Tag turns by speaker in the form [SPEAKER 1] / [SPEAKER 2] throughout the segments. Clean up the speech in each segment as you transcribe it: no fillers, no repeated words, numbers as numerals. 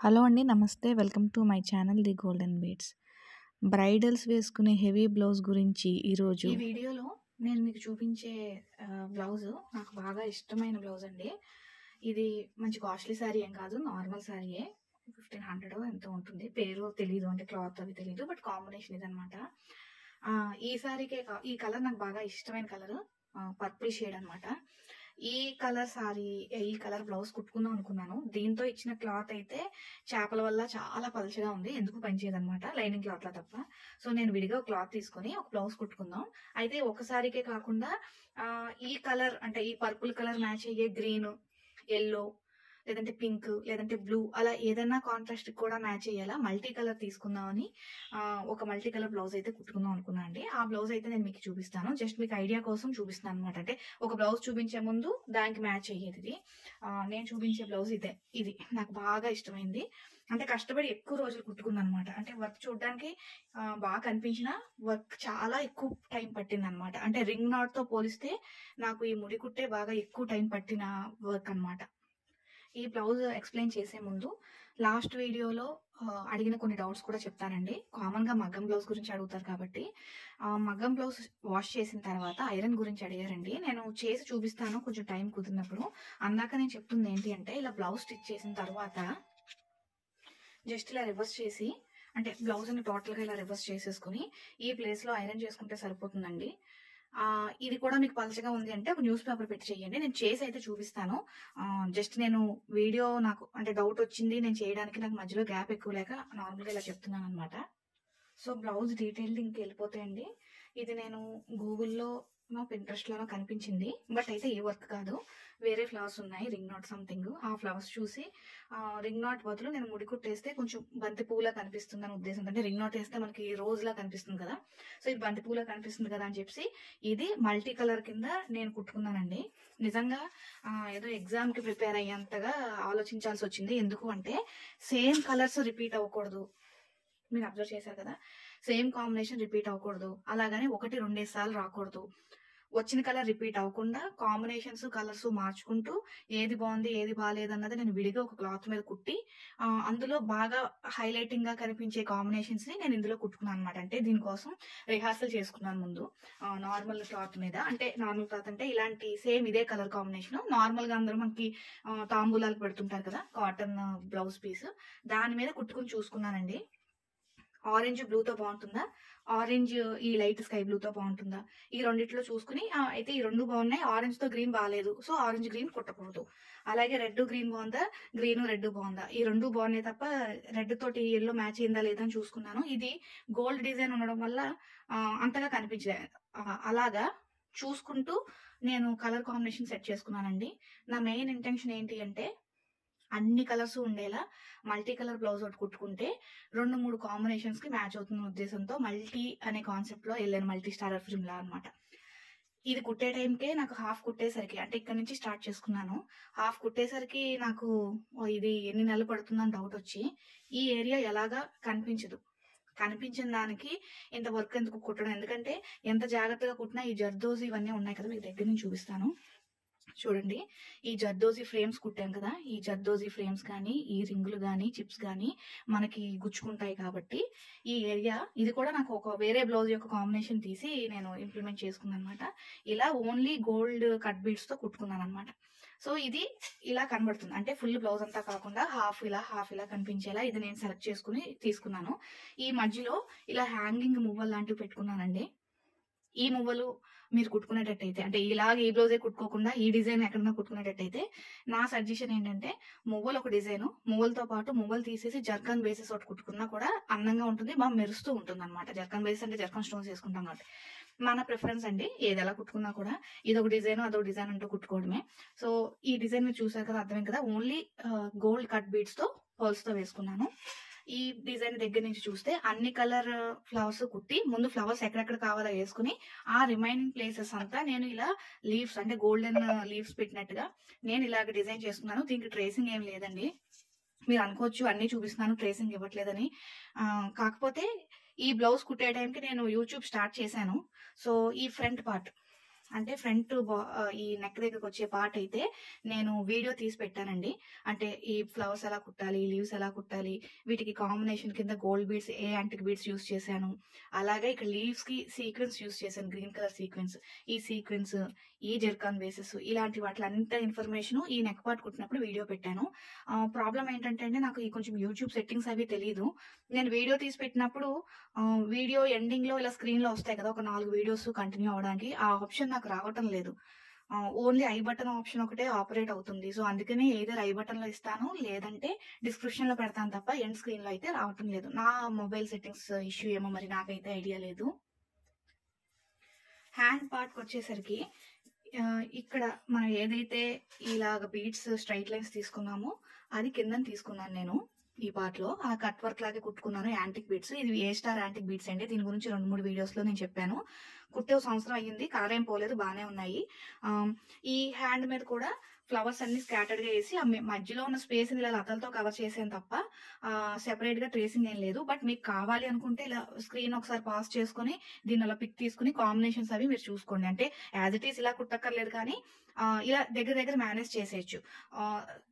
[SPEAKER 1] Hello అండి. నమస్తే. Welcome to my channel the golden beads. Bridals వేసుకునే హెవీ బ్లౌజ్ గురించి ఈరోజు
[SPEAKER 2] ఈ వీడియోలో నేను మీకు చూపించే బ్లౌజ్ నాకు బాగా ఇష్టమైన బ్లౌజ్ అండి. ఇది మంచి కాస్ట్లీ శారీ ఏం కాదు, నార్మల్ శారీయే. 1500 ఎంతో ఉంటుంది. పేరు తెలీదు, అంటే క్లాత్ అవి తెలీదు, బట్ కాంబినేషన్ ఇదనమాట. ఈ శారీకే ఈ కలర్ నాకు బాగా ఇష్టమైన కలర్, పర్పుల్ షేడ్ అనమాట. ఈ కలర్ సారీ, ఈ కలర్ బ్లౌజ్ కుట్టుకుందాం అనుకున్నాను. దీంతో ఇచ్చిన క్లాత్ అయితే చేపల వల్ల చాలా పలుచగా ఉంది, ఎందుకు పనిచేయదు అనమాట, లైనింగ్ క్లాత్ లా తప్ప. సో నేను విడిగా క్లాత్ తీసుకొని ఒక బ్లౌజ్ కుట్టుకుందాం. అయితే ఒక సారీకే కాకుండా ఈ కలర్, అంటే ఈ పర్పుల్ కలర్ మ్యాచ్ అయ్యే గ్రీన్, ఎల్లో, లేదంటే పింక్, లేదంటే బ్లూ, అలా ఏదైనా కాంట్రాస్ట్ కూడా మ్యాచ్ అయ్యేలా మల్టీ కలర్ తీసుకుందామని ఒక మల్టీ కలర్ బ్లౌజ్ అయితే కుట్టుకుందాం అనుకున్నా అండి. ఆ బ్లౌజ్ అయితే నేను మీకు చూపిస్తాను, జస్ట్ మీకు ఐడియా కోసం చూపిస్తాను అనమాట. అంటే ఒక బ్లౌజ్ చూపించే ముందు దానికి మ్యాచ్ అయ్యేది ఇది. నేను చూపించే బ్లౌజ్ ఇదే. ఇది నాకు బాగా ఇష్టమైంది. అంటే కష్టపడి ఎక్కువ రోజులు కుట్టుకుంది అనమాట. అంటే వర్క్ చూడడానికి బాగా కనిపించిన వర్క్ చాలా ఎక్కువ టైం పట్టింది అనమాట. అంటే రింగ్ నాట్ తో పోలిస్తే నాకు ఈ ముడి కుట్టే బాగా ఎక్కువ టైం పట్టిన వర్క్ అనమాట. ఈ బ్లౌజ్ ఎక్స్ప్లెయిన్ చేసే ముందు లాస్ట్ వీడియోలో అడిగిన కొన్ని డౌట్స్ కూడా చెప్తానండి. కామన్ గా మగ్గం బ్లౌజ్ గురించి అడుగుతారు కాబట్టి, మగ్గం బ్లౌజ్ వాష్ చేసిన తర్వాత ఐరన్ గురించి అడిగారండి. నేను చేసి చూపిస్తాను కొంచెం టైం కుదిరినప్పుడు. అందాక నేను చెప్తుంది ఏంటి అంటే, ఇలా బ్లౌజ్ స్టిచ్ చేసిన తర్వాత జస్ట్ ఇలా రివర్స్ చేసి, అంటే బ్లౌజ్ ని టోటల్ గా ఇలా రివర్స్ చేసేసుకుని ఈ ప్లేస్ లో ఐరన్ చేసుకుంటే సరిపోతుందండి. ఇది కూడా మీకు పలచగా ఉంది అంటే ఒక న్యూస్ పేపర్ పెట్టి చేయండి. నేను చేసి అయితే చూపిస్తాను. జస్ట్ నేను వీడియో, నాకు అంటే డౌట్ వచ్చింది నేను చేయడానికి, నాకు మధ్యలో గ్యాప్ ఎక్కువ లేక నార్మల్గా ఇలా చెప్తున్నాను అనమాట. సో బ్లౌజ్ డీటెయిలింగ్కి వెళ్ళిపోతాయండి. ఇది నేను గూగుల్లో, పింట్రెస్ట్ లోనో కనిపించింది, బట్ అయితే ఈ వర్క్ కాదు, వేరే ఫ్లవర్స్ ఉన్నాయి, రింగ్ నాట్ సంథింగ్. ఆ ఫ్లవర్స్ చూసి రింగ్ నాట్ బదులు నేను ముడి కుట్టేస్తే కొంచెం బంతి పూలా కనిపిస్తుంది అని ఉద్దేశం. అంటే రింగ్ నాట్ వేస్తే మనకి రోజ్ లా కనిపిస్తుంది కదా, సో ఇది బంతి పూలా కనిపిస్తుంది కదా అని చెప్పి ఇది మల్టీ కలర్ కింద నేను కుట్టుకున్నానండి. నిజంగా ఏదో ఎగ్జామ్ కి ప్రిపేర్ అయ్యేంతగా ఆలోచించాల్సి వచ్చింది. ఎందుకు అంటే సేమ్ కలర్స్ రిపీట్ అవ్వకూడదు. మీరు అబ్జర్వ్ చేశారు కదా, సేమ్ కాంబినేషన్ రిపీట్ అవ్వకూడదు, అలాగని 1-2 సార్లు రాకూడదు. వచ్చిన కలర్ రిపీట్ అవ్వకుండా కాంబినేషన్స్, కలర్స్ మార్చుకుంటూ ఏది బాగుంది ఏది బాగాలేదు అన్నది నేను విడిగా ఒక క్లాత్ మీద కుట్టి అందులో బాగా హైలైటింగ్ గా కనిపించే కాంబినేషన్స్ ని నేను ఇందులో కుట్టుకున్నాను అనమాట. అంటే దీనికోసం రిహార్సల్ చేసుకున్నాను ముందు నార్మల్ క్లాత్ మీద. అంటే నార్మల్ క్లాత్ అంటే ఇలాంటి సేమ్ ఇదే కలర్ కాంబినేషన్. నార్మల్ గా అందరూ మనకి తాంబూలాలు పెడుతుంటారు కదా, కాటన్ బ్లౌజ్ పీస్, దాని మీద కుట్టుకుని చూసుకున్నానండి. ఆరెంజ్ బ్లూతో బాగుంటుందా, ఆరెంజ్ ఈ లైట్ స్కై బ్లూతో బాగుంటుందా, ఈ రెండిట్లో చూసుకుని అయితే ఈ రెండు బాగున్నాయి, ఆరెంజ్ తో గ్రీన్ బాగాలేదు, సో ఆరెంజ్ గ్రీన్ కుట్టకూడదు. అలాగే రెడ్ గ్రీన్ బాగుందా, గ్రీన్ రెడ్ బాగుందా, ఈ రెండు బాగున్నాయి తప్ప రెడ్ తోటి ఎల్లో మ్యాచ్ అయిందా లేదా అని చూసుకున్నాను. ఇది గోల్డ్ డిజైన్ ఉండడం వల్ల అంతగా కనిపించలేదు. అలాగా చూసుకుంటూ నేను కలర్ కాంబినేషన్ సెట్ చేసుకున్నానండి. నా మెయిన్ ఇంటెన్షన్ ఏంటి అంటే, అన్ని కలర్స్ ఉండేలా మల్టీ కలర్ బ్లౌజ్ ఒకటి కుట్టుకుంటే 2-3 కాంబినేషన్స్ కి మ్యాచ్ అవుతున్న ఉద్దేశంతో మల్టీ అనే కాన్సెప్ట్ లో వెళ్ళాను, మల్టీ స్టారర్ ఫిల్మ్ లా అనమాట. ఇది కుట్టే టైంకే నాకు హాఫ్ కుట్టేసరికి, అంటే ఇక్కడ నుంచి స్టార్ట్ చేసుకున్నాను, హాఫ్ కుట్టేసరికి నాకు ఇది ఎన్ని నెలలు పడుతుందని డౌట్ వచ్చి, ఈ ఏరియా ఎలాగా కనిపించిన దానికి ఇంత వర్క్ ఎందుకు కుట్టడం, ఎందుకంటే ఎంత జాగ్రత్తగా కుట్టినా ఈ జర్దోజీ ఇవన్నీ ఉన్నాయి కదా, మీకు దగ్గర నుంచి చూపిస్తాను చూడండి. ఈ జర్దోజీ ఫ్రేమ్స్ కుట్టాం కదా, ఈ జర్దోజీ ఫ్రేమ్స్ కానీ, ఈ రింగులు కానీ, చిప్స్ కానీ మనకి గుచ్చుకుంటాయి కాబట్టి ఈ ఏరియా, ఇది కూడా నాకు ఒక వేరే బ్లౌజ్ యొక్క కాంబినేషన్ తీసి నేను ఇంప్లిమెంట్ చేసుకున్నాను అనమాట. ఇలా ఓన్లీ గోల్డ్ కట్ బీడ్స్ తో కుట్టుకున్నాను అనమాట. సో ఇది ఇలా కనబడుతుంది, అంటే ఫుల్ బ్లౌజ్ అంతా కాకుండా హాఫ్ ఇలా కనిపించేలా ఇది నేను సెలెక్ట్ చేసుకుని తీసుకున్నాను. ఈ మధ్యలో ఇలా హ్యాంగింగ్ మువ్వలు లాంటివి పెట్టుకున్నానండి. ఈ మువ్వలు మీరు కుట్టుకునేటట్టయితే, అంటే ఇలాగ ఈ బ్లౌజే కుట్టుకోకుండా ఈ డిజైన్ ఎక్కడన్నా కుట్టుకునేటట్టయితే నా సజెషన్ ఏంటంటే, మువ్వలు ఒక డిజైన్, మువ్వలతో పాటు మువ్వలు తీసేసి జర్కన్ బేసెస్ ఒకటి కుట్టుకున్నా కూడా అందంగా ఉంటుంది, బాగా మెరుస్తూ ఉంటుంది అనమాట. జర్కన్ బేసెస్ అంటే జర్కన్ స్టోన్స్ వేసుకుంటాం కాబట్టి మన ప్రిఫరెన్స్ అండి, ఏది ఎలా కుట్టుకున్నా కూడా ఇదొక డిజైన్ అదొక డిజైన్ అంటూ కుట్టుకోవడమే. సో ఈ డిజైన్ మీరు చూసారు కదా, అర్థమైంది కదా, ఓన్లీ గోల్డ్ కట్ బీడ్స్ తో పర్ల్స్ తో వేసుకున్నాను. ఈ డిజైన్ దగ్గర నుంచి చూస్తే అన్ని కలర్ ఫ్లవర్స్ కుట్టి ముందు ఫ్లవర్స్ ఎక్కడెక్కడ కావాలో వేసుకుని ఆ రిమైనింగ్ ప్లేసెస్ అంతా నేను ఇలా లీవ్స్, అంటే గోల్డెన్ లీవ్స్ పెట్టినట్టుగా నేను ఇలాగ డిజైన్ చేసుకున్నాను. దీనికి ట్రేసింగ్ ఏం లేదండి. మీరు అనుకోవచ్చు అన్ని చూపిస్తున్నాను ట్రేసింగ్ ఇవ్వట్లేదని, కాకపోతే ఈ బ్లౌజ్ కుట్టే టైంకి నేను యూట్యూబ్ స్టార్ట్ చేశాను. సో ఈ ఫ్రంట్ పార్ట్ అంటే ఫ్రంట్ ఈ నెక్ దగ్గరకు వచ్చే పార్ట్ అయితే నేను వీడియో తీసి పెట్టానండి. అంటే ఈ ఫ్లవర్స్ ఎలా కుట్టాలి, లీవ్స్ ఎలా కుట్టాలి, వీటికి కాంబినేషన్ కింద గోల్డ్ బీడ్స్ ఏ యాంటిక్ బీడ్స్ యూస్ చేశాను. అలాగే ఇక్కడ లీవ్స్ కి సీక్వెన్స్ యూస్ చేశాను, గ్రీన్ కలర్ సీక్వెన్స్. ఈ సీక్వెన్స్, ఈ జెర్కాన్ బేసెస్, ఇలాంటి వాటిలంత ఇన్ఫర్మేషన్ ఈ నెక్ పార్ట్ కుట్టినప్పుడు వీడియో పెట్టాను. ప్రాబ్లం ఏంటంటే అండి, నాకు ఈ కొంచెం యూట్యూబ్ సెట్టింగ్స్ అవి తెలియదు. నేను వీడియో తీసి పెట్టినప్పుడు వీడియో ఎండింగ్ లో ఇలా స్క్రీన్ లో వస్తాయి కదా, ఒక 4 వీడియోస్ కంటిన్యూ అవడానికి, ఆ ఆప్షన్ నాకు రావటం లేదు. ఓన్లీ ఐ బటన్ ఆప్షన్ ఒకటే ఆపరేట్ అవుతుంది. సో అందుకని ఏదైనా ఐ బటన్ లో ఇస్తాను, లేదంటే డిస్క్రిప్షన్ లో పెడతాను తప్ప ఎండ్ స్క్రీన్ లో అయితే రావటం లేదు. నా మొబైల్ సెట్టింగ్స్ ఇష్యూ ఏమో మరి, నాకైతే ఐడియా లేదు. హ్యాండ్ పార్ట్ వచ్చేసరికి ఇక్కడ మనం ఏదైతే ఇలాగ బీడ్స్ స్ట్రైట్ లైన్స్ తీసుకున్నామో అది కింద తీసుకున్నాను నేను. ఈ పార్ట్ లో ఆ కట్ వర్క్ లాగే కుట్టుకున్నాను యాంటిక్ బీడ్స్. ఇది ఏ స్టార్ యాంటిక్ బీడ్స్ అండి. దీని గురించి 2-3 వీడియోస్ లో నేను చెప్పాను. కుట్టే సంవత్సరం అయ్యింది, కలర్ ఏం పోలేదు, బాగానే ఉన్నాయి. ఈ హ్యాండ్ మీద కూడా ఫ్లవర్స్ అన్ని స్కాటర్డ్ గా వేసి మధ్యలో ఉన్న స్పేస్ ఇలా లతలతో కవర్ చేసాను తప్ప సెపరేట్ గా ట్రేసింగ్ ఏం లేదు. బట్ మీకు కావాలి అనుకుంటే ఇలా స్క్రీన్ ఒకసారి పాస్ చేసుకుని దీని అలా పిక్ తీసుకుని కాంబినేషన్స్ అవి మీరు చూసుకోండి. అంటే యాజ్ ఇట్ ఈస్ ఇలా కుట్టక్కర్లేదు, కానీ ఇలా దగ్గర మేనేజ్ చేసేయచ్చు.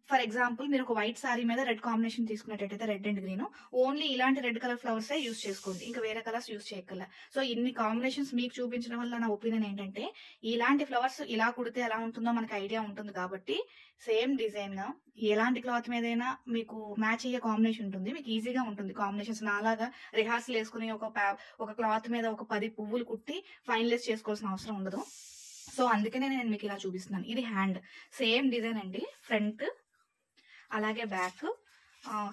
[SPEAKER 2] ఫర్ ఎగ్జాంపుల్, మీరు ఒక వైట్ సారీ మీద రెడ్ కాంబినేషన్ తీసుకున్నట్టయితే, రెడ్ అండ్ గ్రీన్, ఓన్లీ ఇలాంటి రెడ్ కలర్ ఫ్లవర్స్ యూస్ చేసుకోండి, ఇంకా వేరే కలర్స్ యూస్ చేయక్కర్లా. సో ఇన్ని కాంబినేషన్స్ మీకు చూపించడం వల్ల నా ఒపీనియన్ ఏంటంటే, ఇలాంటి ఫ్లవర్స్ ఇలా కుడితే ఎలా ఉంటుందో మనకి ఐడియా ఉంటుంది కాబట్టి సేమ్ డిజైన్ గా ఎలాంటి క్లాత్ మీదైనా మీకు మ్యాచ్ అయ్యే కాంబినేషన్ ఉంటుంది, మీకు ఈజీగా ఉంటుంది కాంబినేషన్స్. నాలాగా రిహార్సల్ వేసుకుని ఒక క్లాత్ మీద ఒక 10 పువ్వులు కుట్టి ఫైనలైజ్ చేసుకోవాల్సిన అవసరం ఉండదు. సో అందుకనే నేను మీకు ఇలా చూపిస్తున్నాను. ఇది హ్యాండ్, సేమ్ డిజైన్ అండి. ఫ్రంట్ అలాగే బ్యాక్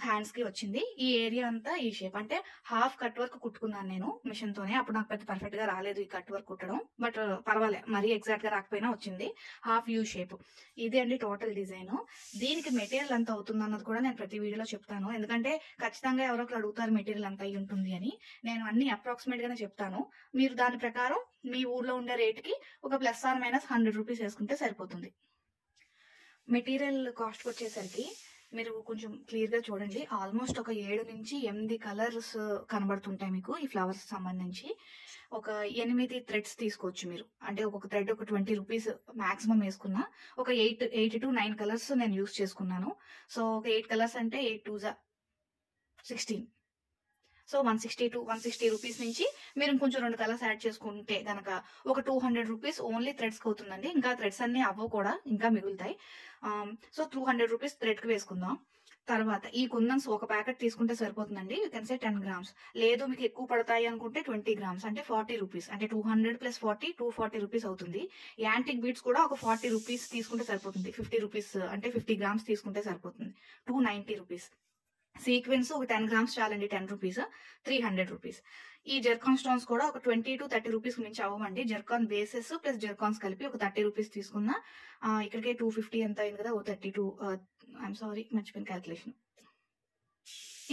[SPEAKER 2] హ్యాండ్స్ కి వచ్చింది. ఈ ఏరియా అంతా ఈ షేప్, అంటే హాఫ్ కట్ వర్క్ కుట్టుకున్నాను నేను మిషన్ తోనే. అప్పుడు నాకు పెద్ద పర్ఫెక్ట్ గా రాలేదు ఈ కట్ వర్క్ కుట్టడం, బట్ పర్వాలేదు, మరీ ఎగ్జాక్ట్ గా రాకపోయినా వచ్చింది. Half U shape. ఇది అండి టోటల్ డిజైన్. దీనికి మెటీరియల్ ఎంత అవుతుంది అన్నది కూడా నేను ప్రతి వీడియోలో చెప్తాను, ఎందుకంటే ఖచ్చితంగా ఎవరో ఒకరు అడుగుతారు మెటీరియల్ ఎంత అయి ఉంటుంది అని. నేను అన్ని అప్రాక్సిమేట్ గానే చెప్తాను. మీరు దాని ప్రకారం మీ ఊర్లో ఉండే రేట్ కి ఒక +or- 100 రూపీస్ వేసుకుంటే సరిపోతుంది. మెటీరియల్ కాస్ట్ వచ్చేసరికి మీరు కొంచెం క్లియర్ గా చూడండి. ఆల్మోస్ట్ ఒక 7 నుంచి 8 కలర్స్ కనబడుతుంటాయి మీకు ఈ ఫ్లవర్స్ సంబంధించి. ఒక 8 థ్రెడ్స్ తీసుకోవచ్చు మీరు. అంటే ఒక్కొక్క థ్రెడ్ ఒక 20 రూపీస్ మాక్సిమం వేసుకున్నా. ఒక 8 to 9 కలర్స్ నేను యూస్ చేసుకున్నాను. సో ఒక 8 కలర్స్ అంటే 8 2 16. సో 160 రూపీస్ నుంచి మీరు ఇంకొంచెం 2 కలర్స్ యాడ్ చేసుకుంటే గనక ఒక 200 రూపీస్ ఓన్లీ థ్రెడ్స్ కి అవుతుందండి. ఇంకా థ్రెడ్స్ అన్ని అవ్వవు కూడా, ఇంకా మిగులుతాయి. సో 200 రూపీస్ థ్రెడ్ కి వేసుకుందాం. తర్వాత ఈ కుందన్స్ ఒక ప్యాకెట్ తీసుకుంటే సరిపోతుందండి. You can say 10 grams. లేదు మీకు ఎక్కువ పడతాయి అనుకుంటే 20 గ్రామ్స్, అంటే 40 రూపీస్. అంటే 200 + 40 240 రూపీస్ అవుతుంది. యాంటిక్ బీడ్స్ కూడా ఒక 40 రూపీస్ తీసుకుంటే సరిపోతుంది. 50 రూపీస్ అంటే 50 గ్రామ్స్ తీసుకుంటే సరిపోతుంది. 290 రూపీస్. సీక్వెన్స్ ఒక 10 గ్రామ్స్ చాలండి, 10 రూపీస్, 300 రూపీస్. ఈ జెర్కాన్ స్టోన్స్ కూడా ఒక 20 to 30 రూపీస్ మించి అవ్వమండి. జెర్కాన్ బేసెస్ ప్లస్ జెర్కాన్స్ కలిపి ఒక 30 రూపీస్ తీసుకున్నా. ఇక్కడికే 250 ఎంత అయింది కదా, ఓ 32, ఐఎమ్ సారీ మర్చిపోయిన క్యాల్కులేషన్,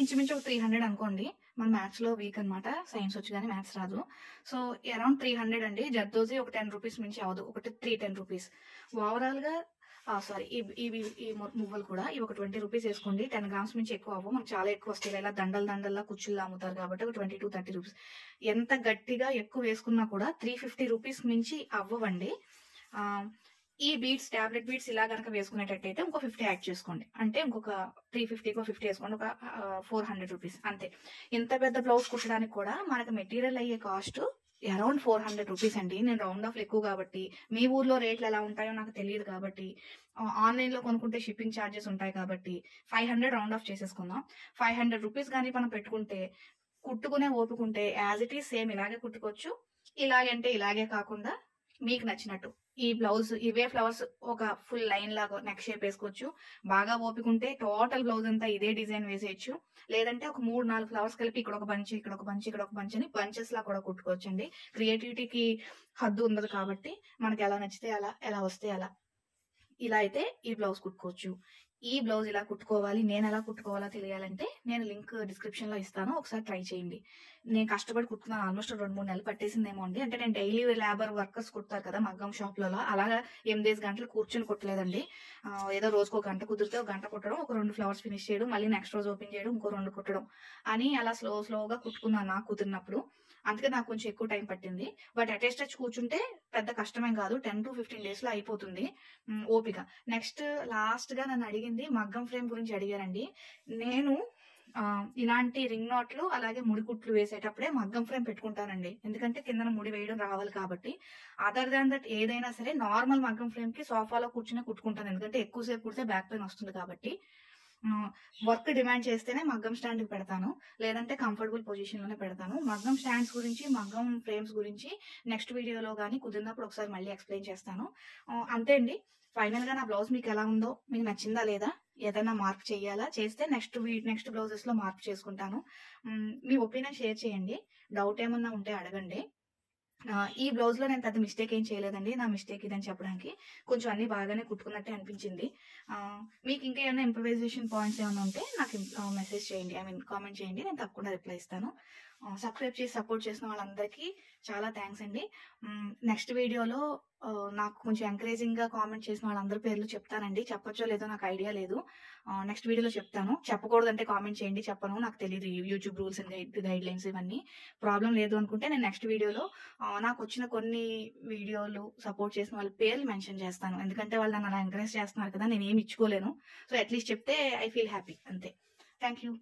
[SPEAKER 2] ఇంచుమించు ఒక 300 అనుకోండి. మన మ్యాథ్స్ లో వీక్ అనమాట, సైన్స్ వచ్చి కానీ మ్యాథ్స్ రాదు. సో అరౌండ్ 300 అండి. జర్దోజీ ఒక 10 రూపీస్ మించి అవ్వదు, ఒకటి 310 రూపీస్. ఓవరాల్ గా సారీ ఈ మువ్వలు కూడా ఇవి ఒక 20 రూపీస్ వేసుకోండి. 10 గ్రామ్స్ నుంచి ఎక్కువ అవ్వవు, మనకు చాలా ఎక్కువ వస్తాయి. ఇలా దండల్లా కుచ్చుల్లో అమ్ముతారు కాబట్టి ఒక 20 to 30 రూపీస్. ఎంత గట్టిగా ఎక్కువ వేసుకున్నా కూడా 350 రూపీస్ మించి అవ్వవండి. ఈ బీడ్స్, టాబ్లెట్ బీడ్స్ ఇలా కనుక వేసుకునేటట్టయితే ఇంకో 50 యాడ్ చేసుకోండి. అంటే ఇంకొక 350 50 వేసుకోండి, ఒక 400 రూపీస్ అంతే. ఇంత పెద్ద బ్లౌజ్ కుట్టడానికి కూడా మనకు మెటీరియల్ అయ్యే కాస్ట్ అరౌండ్ 400 రూపీస్ అండి. నేను రౌండ్ ఆఫ్ ఎక్కువ కాబట్టి, మీ ఊర్లో రేట్లు ఎలా ఉంటాయో నాకు తెలియదు కాబట్టి, ఆన్లైన్ లో కొనుక్కుంటే షిప్పింగ్ ఛార్జెస్ ఉంటాయి కాబట్టి 500 రౌండ్ ఆఫ్ చేసేసుకుందాం. 500 రూపీస్ కానీ మనం పెట్టుకుంటే, కుట్టుకునే ఓపుకుంటే యాజ్ ఇట్ ఈస్ సేమ్ ఇలాగే కుట్టుకోవచ్చు. ఇలాగంటే ఇలాగే కాకుండా మీకు నచ్చినట్టు ఈ బ్లౌజ్ ఇవే ఫ్లవర్స్ ఒక ఫుల్ లైన్ లాగా నెక్ షేప్ వేసుకోవచ్చు. బాగా ఓపికంటే టోటల్ బ్లౌజ్ అంతా ఇదే డిజైన్ వేసేయచ్చు. లేదంటే ఒక 3-4 ఫ్లవర్స్ కలిపి ఇక్కడ ఒక బంచ్, ఇక్కడ ఒక బంచ్, ఇక్కడ ఒక బంచ్ అని బంచెస్ లా కూడా కుట్టుకోవచ్చు అండి. క్రియేటివిటీకి హద్దు ఉండదు కాబట్టి మనకి ఎలా నచ్చితే అలా, ఎలా వస్తే అలా. ఇలా అయితే ఈ బ్లౌజ్ కుట్టుకోవచ్చు. ఈ బ్లౌజ్ ఇలా కుట్టుకోవాలి, నేను ఎలా కుట్టుకోవాలో తెలియాలంటే నేను లింక్ డిస్క్రిప్షన్ లో ఇస్తాను, ఒకసారి ట్రై చేయండి. నేను కష్టపడి కుట్టుకున్నాను, ఆల్మోస్ట్ 2-3 నెలలు పట్టేసిందేమో అండి. అంటే నేను డైలీ లేబర్ వర్కర్స్ కుడతారు కదా మగ్గం షాప్లలో, అలాగా 8 గంటలు కూర్చొని కుట్టలేదండి. ఏదో రోజుకు 1 గంట కుదిరితే 1 గంట కుట్టడం, ఒక 2 ఫ్లవర్స్ ఫినిష్ చేయడం, మళ్ళీ నెక్స్ట్ రోజు ఓపెన్ చేయడం, ఇంకో 2 కుట్టడం అని అలా స్లోగా కుట్టుకున్నాను నాకు కుదిరినప్పుడు. అందుకే నాకు కొంచెం ఎక్కువ టైం పట్టింది. బట్ అటాచ్ టచ్ కూర్చుంటే పెద్ద కష్టమేం కాదు. 10-15 డేస్‌లో అయిపోతుంది. ఓపిక. నెక్స్ట్ లాస్ట్‌గా నన్ను అడిగింది మగ్గం ఫ్రేమ్ గురించి అడిగారండి. నేను ఇలాంటి రింగ్ నాట్లు అలాగే ముడి కుట్లు వేసేటప్పుడే మగ్గం ఫ్రేమ్ పెట్టుకుంటానండి. ఎందుకంటే కిందన ముడి వేయడం రావాలి కాబట్టి. అదర్ దాన్ దట్ ఏదైనా సరే నార్మల్ మగ్గం ఫ్రేమ్‌కి సోఫాలో కూర్చునే కుట్టుకుంటాను. ఎందుకంటే ఎక్కువ సేపు కుడితే బ్యాక్ పెయిన్ వస్తుంది కాబట్టి. వర్క్ డిమాండ్ చేస్తేనే మగ్గం స్టాండ్‌కి పెడతాను. లేదంటే కంఫర్టబుల్ పొజిషన్‌లోనే పెడతాను. మగ్గం స్టాండ్స్ గురించి, మగ్గం ఫ్రేమ్స్ గురించి నెక్స్ట్ వీడియోలో గాని కుదిరినప్పుడు ఒకసారి మళ్ళీ ఎక్స్‌ప్లెయిన్ చేస్తాను. అంతే అండి. ఫైనల్‌గా నా బ్లౌజ్ మీకెలా ఉందో, మీకు నచ్చిందా లేదా? ఏదైనా మార్పు చేయాలా? చేస్తే నెక్స్ట్ బ్లౌజెస్‌లో మార్పు చేసుకుంటాను. మీ ఒపీనియన్ షేర్ చేయండి. డౌట్ ఏమన్నా ఉంటే అడగండి. ఈ బ్లౌజ్‌లో నేను పెద్ద మిస్టేక్ ఏం చేయలేదండి. నా మిస్టేక్ ఇదని చెప్పడానికి. కొంచెం అన్నీ బాగానే కుట్టుకున్నట్టే అనిపించింది. మీకు ఇంకా ఏమైనా ఇంప్రూవైజేషన్ పాయింట్స్ ఏమైనా ఉంటే నాకు మెసేజ్ చేయండి. కామెంట్ చేయండి. నేను తప్పకుండా రిప్లై ఇస్తాను. సబ్స్క్రైబ్ చేసి సపోర్ట్ చేసిన వాళ్ళందరికీ చాలా థాంక్స్ అండి. నెక్స్ట్ వీడియోలో నాకు కొంచెం ఎంకరేజింగ్‌గా కామెంట్ చేసిన వాళ్ళందరి పేర్లు చెప్తానండి. చెప్పొచ్చో లేదో నాకు ఐడియా లేదు. నెక్స్ట్ వీడియోలో చెప్తాను. చెప్పకూడదంటే కామెంట్ చేయండి. చెప్పను. నాకు తెలీదు యూట్యూబ్ రూల్స్ అండ్ గైడ్‌లైన్స్ ఇవన్నీ. ప్రాబ్లమ్ లేదు అనుకుంటే నేను నెక్స్ట్ వీడియోలో నాకొచ్చిన కొన్ని వీడియోలు సపోర్ట్ చేసిన వాళ్ళ పేర్లు మెన్షన్ చేస్తాను. ఎందుకంటే వాళ్ళు నన్ను అలా ఎంకరేజ్ చేస్తున్నారు కదా! నేనేమి ఇచ్చుకోలేను. సో, అట్‌లీస్ట్ చెప్తే ఐ ఫీల్ హ్యాపీ అంతే. Thank you.